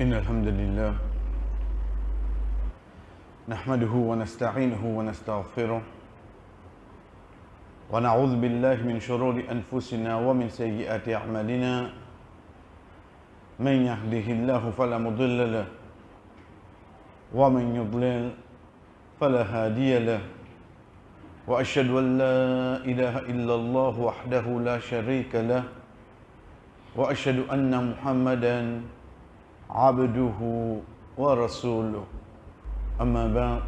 إن الحمد لله نحمده ونستعينه ونستغفره ونعوذ بالله من شرور أنفسنا ومن سيئات أعمالنا من يهده الله فلا مضل له ومن يضلل فلا هادي له وأشهد أن لا إله إلا الله وحده لا شريك له وأشهد أن محمدا عبده ورسوله أما بعد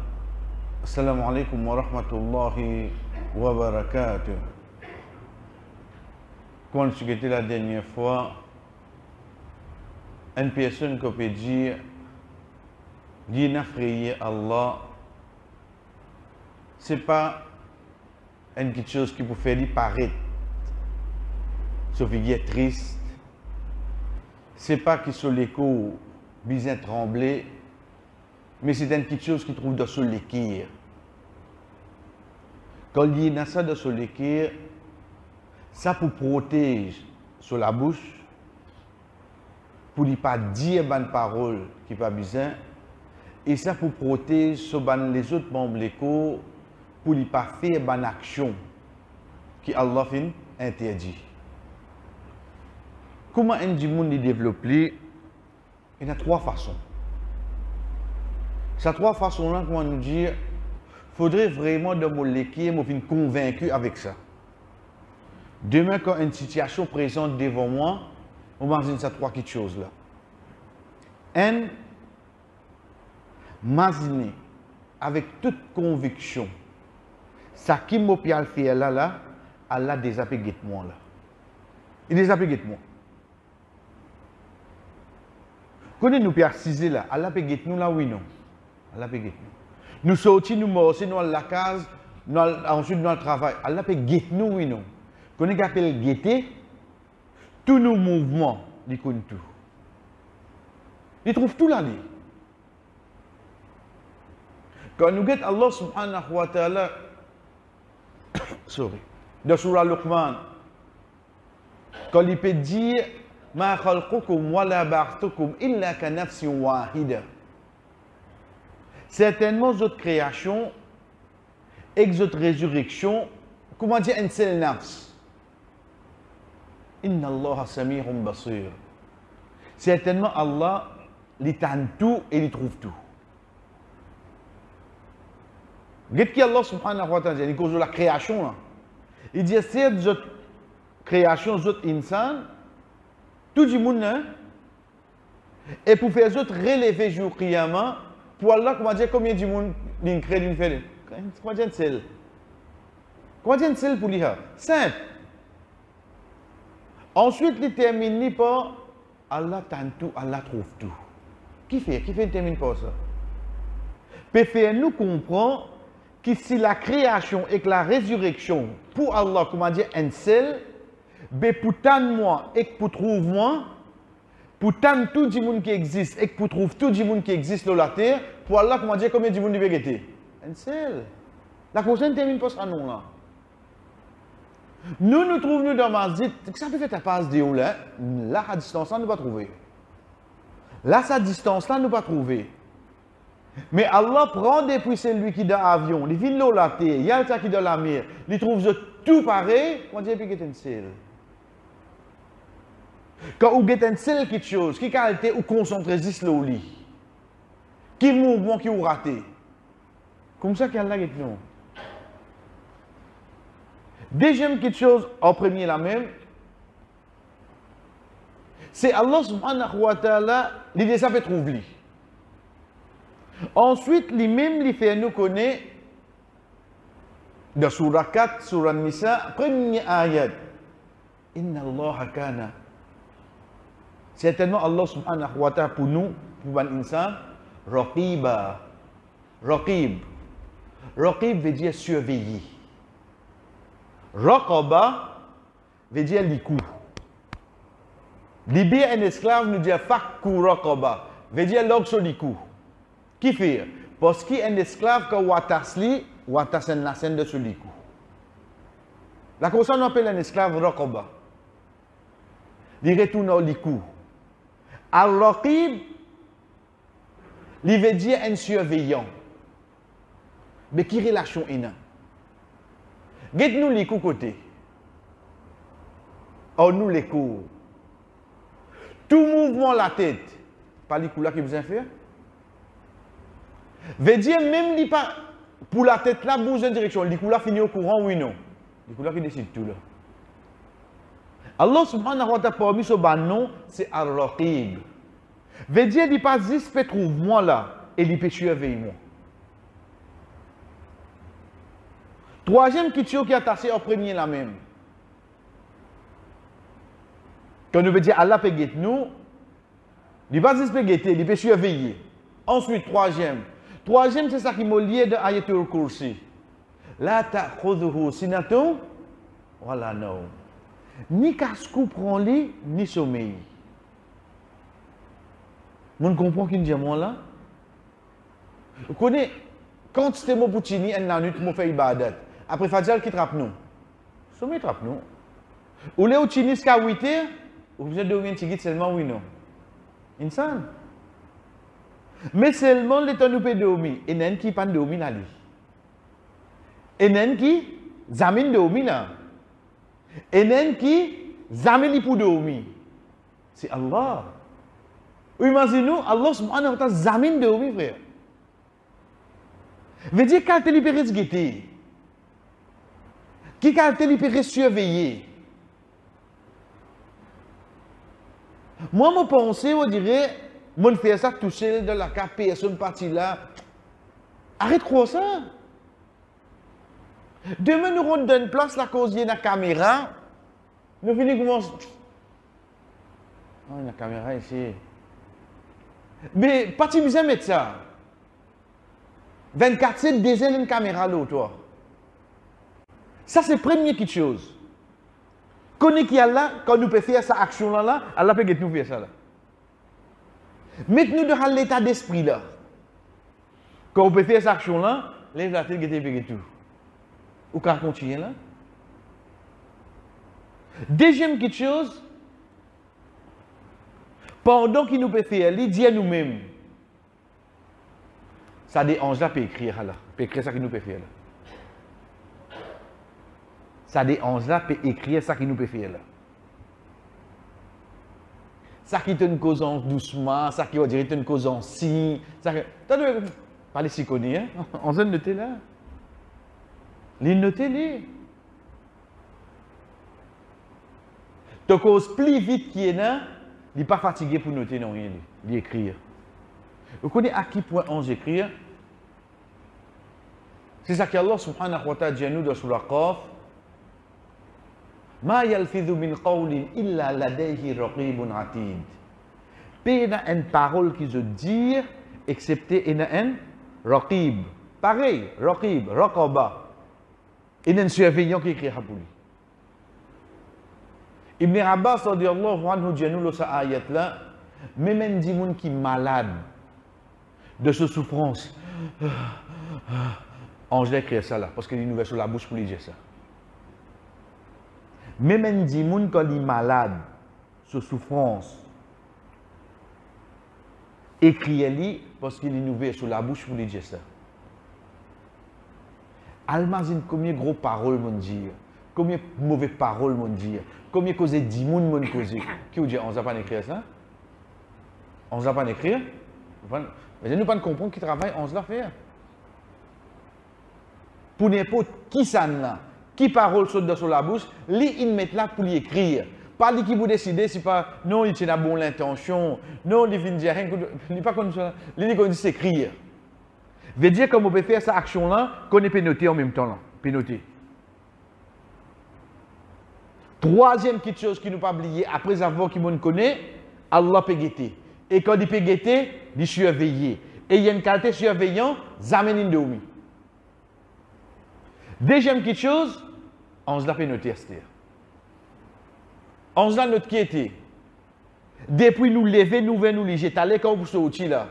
السلام عليكم ورحمة الله وبركاته. Quand c'était la dernière fois, une personne qui peut dire qu'il n'a frayé Allah, ce n'est pas quelque chose qui peut faire paraître, sauf qu'il est triste. Ce n'est pas qu'il soit l'écho bien tremblé, mais c'est une petite chose qu'il trouve dans son l'équire. Quand il y a ça dans son l'équire, ça pour protéger sur la bouche, pour ne pas dire bonne parole qui n'est pas besoin, et ça pour protéger sur les autres membres de l'écho, pour ne pas faire bonne action qui Allah fin interdit. Comment un monde développe? Il y a trois façons. Ces trois façons-là, comment nous dire, il faudrait vraiment de me l'équer, me fin convaincu avec ça. Demain, quand une situation présente devant moi, on m'imagine ces trois petites choses-là. Un, m'imaginer avec toute conviction, ça qui m'a fait là, Allah déjà payé moi là. Il déjà payé moi. Quand nous précisons là, Allah payé nous là, oui non. Allah payé nous. Nous sortis, nous morcer dans la case, ensuite dans le travail. Allah payé nous, oui non. Quand on appelle guetter, tous nos mouvements, ils connaissent tout. Ils trouvent tout là. Quand nous guettons Allah subhanahu wa ta'ala, sorry, dans Surah Luqman, quand il peut dire Ma khalqukum wa la ba'thukum illa ka nafsin wahida. Certainement, votre création et votre résurrection, comment dire une seule nafs? Inna Allah sami'un basir. Certainement, Allah, il tente tout et il trouve tout. Qu'est-ce qu'Allah subhanahu wa ta'ala dit? Il cause de la création. Là. Il dit, c'est votre création, votre insan, tout le monde, hein? Et pour faire autres relever jour qiyamah, pour Allah, comment dire, combien de monde il crée d'une fête? Comment dire celle? Comment dire celle pour lui? Simple. Ensuite, il termine par Allah tente tout, Allah trouve tout. Qui fait termine par ça? Peut faire nous comprendre que si la création et que la résurrection, pour Allah, comment dire, un seul, pour tant moi et pour trouver moi, pour tant tout le monde qui existe et pour trouver tout le monde qui existe sur la terre, pour Allah, comment dire, combien de monde devait être? Un seul. La prochaine termine pas ça non là. Nous trouvons dans Masjid, ça peut faire ta passe de où là, là à distance là nous pas trouver. Là sa distance là nous pas trouver. Mais Allah prend depuis celui qui est dans l'avion, il vient dans la terre, il y a le qui est dans la mer, il trouve tout pareil, on dit qu'il est un seul. Quand vous avez une seule quelque chose, qui qualité ou concentré juste au lit, qui mouvement qui vous raté, comme ça qu'Allah est nous. Deuxième quelque chose, en premier la même, c'est Allah subhanahu wa ta'ala, il dit ça peut trouver. Ensuite, lui-même, il fait nous connaître, dans Surah 4, Surah Nisa, première ayat, Inna Allah kana. Certainement, Allah subhanahu wa ta'ala pour nous, pour un insan, Raqiba. Raqib. Raqib veut dire surveiller. Raqaba veut dire likou. Libérer un esclave nous dit fakku raqaba. Veut dire l'og sur likou. Qui fait? Parce qu'un esclave, quand watasli, watasen la scène de ce likou. La cause on appelle un esclave raqaba. Il retourne au likou. Al-Raqib, Il veut dire un surveillant. Mais qui relation est là? Guette-nous les coups côté. Or nous les coups. Tout mouvement la tête, pas les coups là qui vous a fait. Veut dire même pas pour la tête là, bouge en direction. Les coups là finit au courant, oui non. Les coups là qui décident tout là. Allah subhanahu wa ta'ala parmi ce nom, c'est Ar-Raqib. Veut dire il pas juste fait trouve moi là et il peut surveiller moi. Troisième question qui est attaché au premier la même. Quand nous veut dire Allah peut guetter nous, il pas juste peut guetter, il peut surveiller. Ensuite, troisième. Troisième, c'est ça qui m'a lié de Ayatul Kursi. La ta'khudhuhu sinatun wala nawm. Ni casse-cou prend lit, ni sommeil. Vous comprenez qu'il dit moi là? Vous connaissez, quand c'était mon poutini, une minute, je fais ibadat. Après Fadjal qui trappe nous. Sommeil trappe nous. Ou les poutini jusqu'à 8 heures, vous besoin de dormir un petit seulement oui non. Insan. Mais seulement le temps nous peut dormir. Et n'en qui pas dormir là. Et n'en qui zamine dormir là. Et n'en qui zamine pour dormir. C'est Allah. Imaginez-nous, Allah subhanahu wa ta'ala zamine dormir frère. Veut dire qu'elle te libère de guetter. Qui qu'elle te libère surveiller. Moi, je pense, je dirais, je fais ça tout seul dans la carte, personne partie là. Arrête de croire ça. Demain, nous rentrons dans une place, la cause de la caméra. Nous finissons comme oh, la caméra ici. Mais, pas tu besoin de mettre ça. 24/7, déjà une caméra là, toi. Ça, c'est la première petite chose. Connais qui est là, quand nous pouvons faire cette action-là, Allah peut nous faire ça là. Mettez-nous dans l'état d'esprit là. Quand on peut faire cette action-là, lève la tête et tout. Ou quand on continue là. Deuxième petite chose, pendant qu'il nous peut faire, il dit à nous-mêmes, ça des anges là peut écrire là, peut écrire ça qu'il nous peut faire là. Ça des anges là peut écrire ça qu'il nous peut faire là. Ça qui te cause en doucement, ça qui va dire te cause en si, ça que pas les si connus hein, on zone noter là. Les noter les. Te cause plus vite qui est là, il n'est pas fatigué pour noter non rien, il écrire. Vous connaissez à qui point ange écrire? C'est ça qu'Allah subhanahu wa ta'ala dit à nous dans Surah Qaf. Ma yalfidhu min qawlin illa ladayhi raqibun atid. Pas une parole qui se dit, excepté une raqib. Pareil, raqib, raqaba. Il y a un surveillant qui écrit pour lui. Ibn Abbas radiyallahu anhu dit nous dans cette ayat là, même des gens qui sont malades de ce souffrance, ange écrit ça là, parce qu'il nous met sur la bouche pour lui dire ça. Même des gens quand ils sont malades, ce souffrance, écrit-lui parce qu'il nous met sur la bouche pour lui dire ça. Imagine combien de gros paroles m'ont dit, combien de mauvaises paroles m'ont dit, combien de causes 10 gens m'ont causé. Qui vous dit, on ne va pas écrire ça? On ne va pas écrire? Mais nous ne pas comprendre qui travaille, on se l'a fait. Pour n'importe qui ça là, qui parole saute sur la bouche, ils mettent là pour l'écrire. Pas lui qui vous décider, si pas, non, il a bonne intention, non, il vient dire rien, il n'est pas comme ça, il dit s'écrire. Veut dire qu'on peut faire cette action-là, qu'on peut noter en même temps là, peut noter. Troisième petite chose qui nous pas oublier, après avoir qui nous connaît, Allah peut guetter. Et quand il peut guetter, il surveiller. Et il y a une qualité surveillant, zamène dormi. Deuxième petite chose, on se l'a fait noter, c'est-à-dire. On se l'a noté qui était. Depuis nous lever, nous venons nous léger, t'allais quand vous sortir là.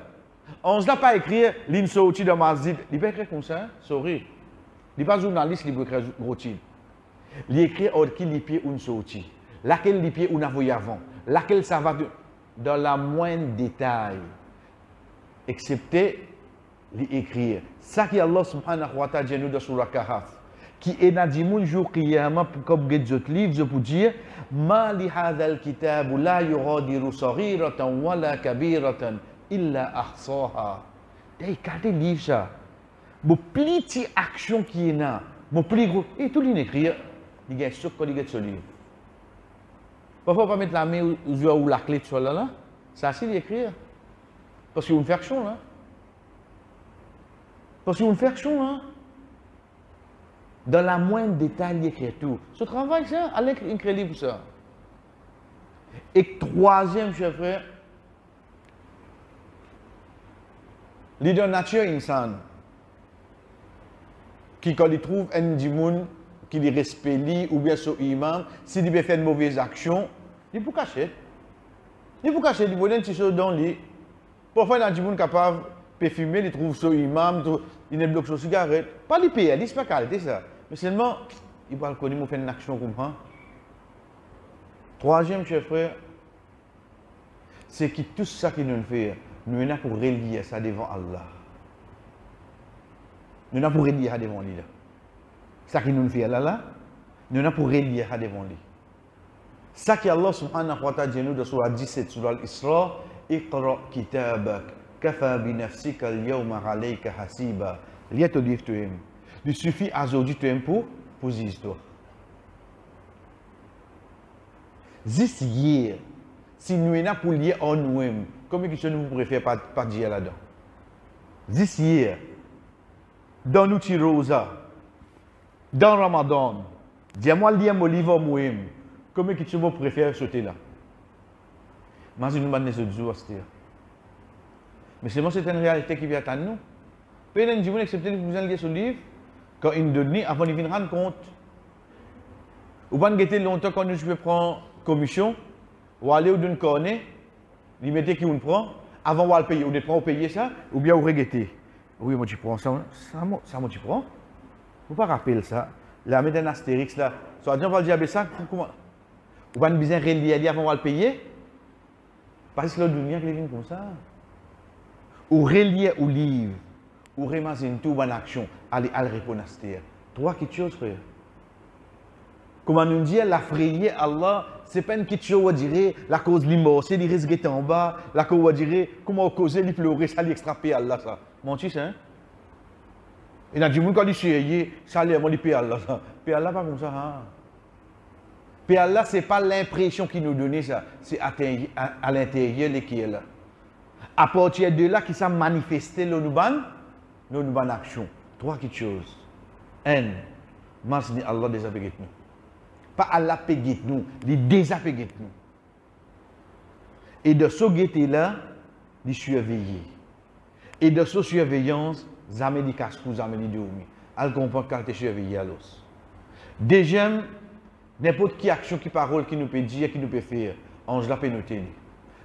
On ne l'a pas écrit, l'in sorti dans ma zid. Il peut écrire comme ça, sorry. Il n'est pas journaliste, il peut écrire gros titre. Il écrit qui les pieds ou sorti. Laquelle les pieds ou n'a voyé avant. Laquelle ça va dans la moindre détail. excepté l'écrire. Ça qui Allah subhanahu wa ta'ala dit nous dans Surah Kahf, qui est dans le jour qiyamah comme des autres livres pour dire ma li hadha al-kitab la yughadiru saghiratan wala kabiratan illa ahsaha. Des quatre livres ça. Mon petit action qui est là, mon plus gros et tout l'écrit, il y a ce que il y a ce livre. Parfois pas mettre la main ou la clé sur là, ça c'est l'écrire. Parce que vous me faites chaud là. Parce que vous me faites chaud là. Dans la moindre détail, il écrit tout. Ce travail, ça, allez écrire pour ça. Et troisième, chers frères, leader nature insan, qui quand il trouve un dimoun qui les respecte ou bien son imam, s'il veut faire une mauvaise action, il peut cacher. Il peut cacher, il peut donner un petit chose dans lui. Parfois, il y a un dimoun capable de fumer, il trouve son imam, il ne bloque son cigarette. Pas lui payer, il ne pas qualité ça. Mais seulement, il va le connaître, il fait une action comme ça. Troisième, chers frères, c'est que tout ça qui nous fait, nous avons pour relier ça devant Allah. Nous avons pour relier ça devant lui. Ça qui nous fait là, nous avons pour relier ça devant lui. Ça qui Allah subhanahu wa ta'ala dit nous dans Surah 17, Surah Al-Isra, Iqra kitabak, kafa bi nafsika al-yawma alayka hasiba. Lis ton livre toi-même. Il suffit aujourd'hui pour poser l'histoire. Juste hier, si nous sommes pour lire en nous-mêmes, combien de choses nous préférez pas dire là-dedans? Juste hier, dans nous rosa, dans Ramadan, dis-moi lire mon livre en moi-même, combien de choses vous préférez sauter là? Mais nous ne sommes pas jours, mais c'est une réalité qui vient à nous. Peut-être que vous acceptez que vous allez lire ce livre. Quand il donne, avant de venir rendre compte. Ou pas de longtemps quand nous pouvons prendre commission, ou aller ou d'une cornée, il mettait qui on prend, avant de payer, ou de prendre ou payer ça, ou bien ou regretter. Oui, moi tu prends ça, moi tu prends. Vous pas rappeler ça. La mettre un astérix là, soit dit on va dire ça, comment? Ou pas besoin de relier avant de payer. Parce que l'autre dunia qui vient comme ça. Ou relier ou livre. Ou ramasser une toute bonne action, aller répondre à cette terre. Trois petites choses, frère. Comment nous dit, la frayée, Allah, ce n'est pas une petite chose, on dirait, la cause limor, c'est il risque en bas, la cause, on dirait, comment causer, il pleurer, ça, il extraper Allah, ça. Menti, ça, hein? Il y a du monde qui dit, ça, il paye Allah, ça. Paye Allah, pas comme ça, hein? Paye Allah, ce n'est pas l'impression qu'il nous donne, ça. C'est à l'intérieur, qui est là. À partir de là, qui s'est manifesté, le Nouban, nous avons une action. Trois petites choses. Un, masni Allah désapéguet nous. Pas Allah péguet nous, il désapéguet nous. Et de ce guetter-là, il surveiller. Et de ce surveillance, jamais dit casse-cou, jamais dit dormir. Elle comprend quand tu surveillé à l'os. Deuxième, n'importe quelle action, qui parole, qui nous peut dire, qui nous peut faire, ange la peut noter.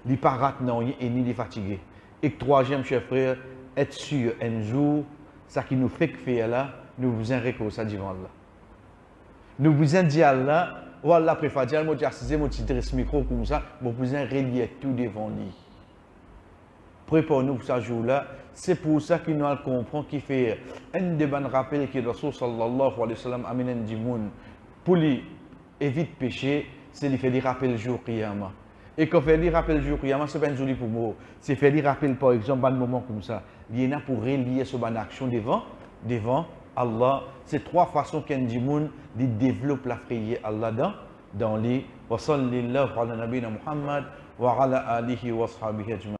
Il n'est pas raté, non, et ni il est fatigué. Et troisième, cher frère, être sûr un jour, ça qui nous fait faire là, nous vous en récolte ça devant Allah. Nous vous en disons Allah, ou Allah préfère dire, moi j'ai assisté mon petit micro comme ça, nous vous en relier tout devant lui. Préparez-nous pour ce jour-là. C'est pour ça qu'il nous comprend qui fait un des bons rappels que Rasul sallallahu alayhi wa sallam amène un dimoun pour lui éviter péché, c'est lui faire des rappels jour Qiyamah. Et quand on fait des rappels jour Qiyamah, ce n'est pas un joli pour moi. C'est faire des rappels par exemple à un moment comme ça. Il y en a pour relier sur une action devant Allah. C'est trois façons qu'un dimoun développe la prière Allah dans les wa sallallahu ala nabina Muhammad wa ala alihi wa sahbihi ajma'in.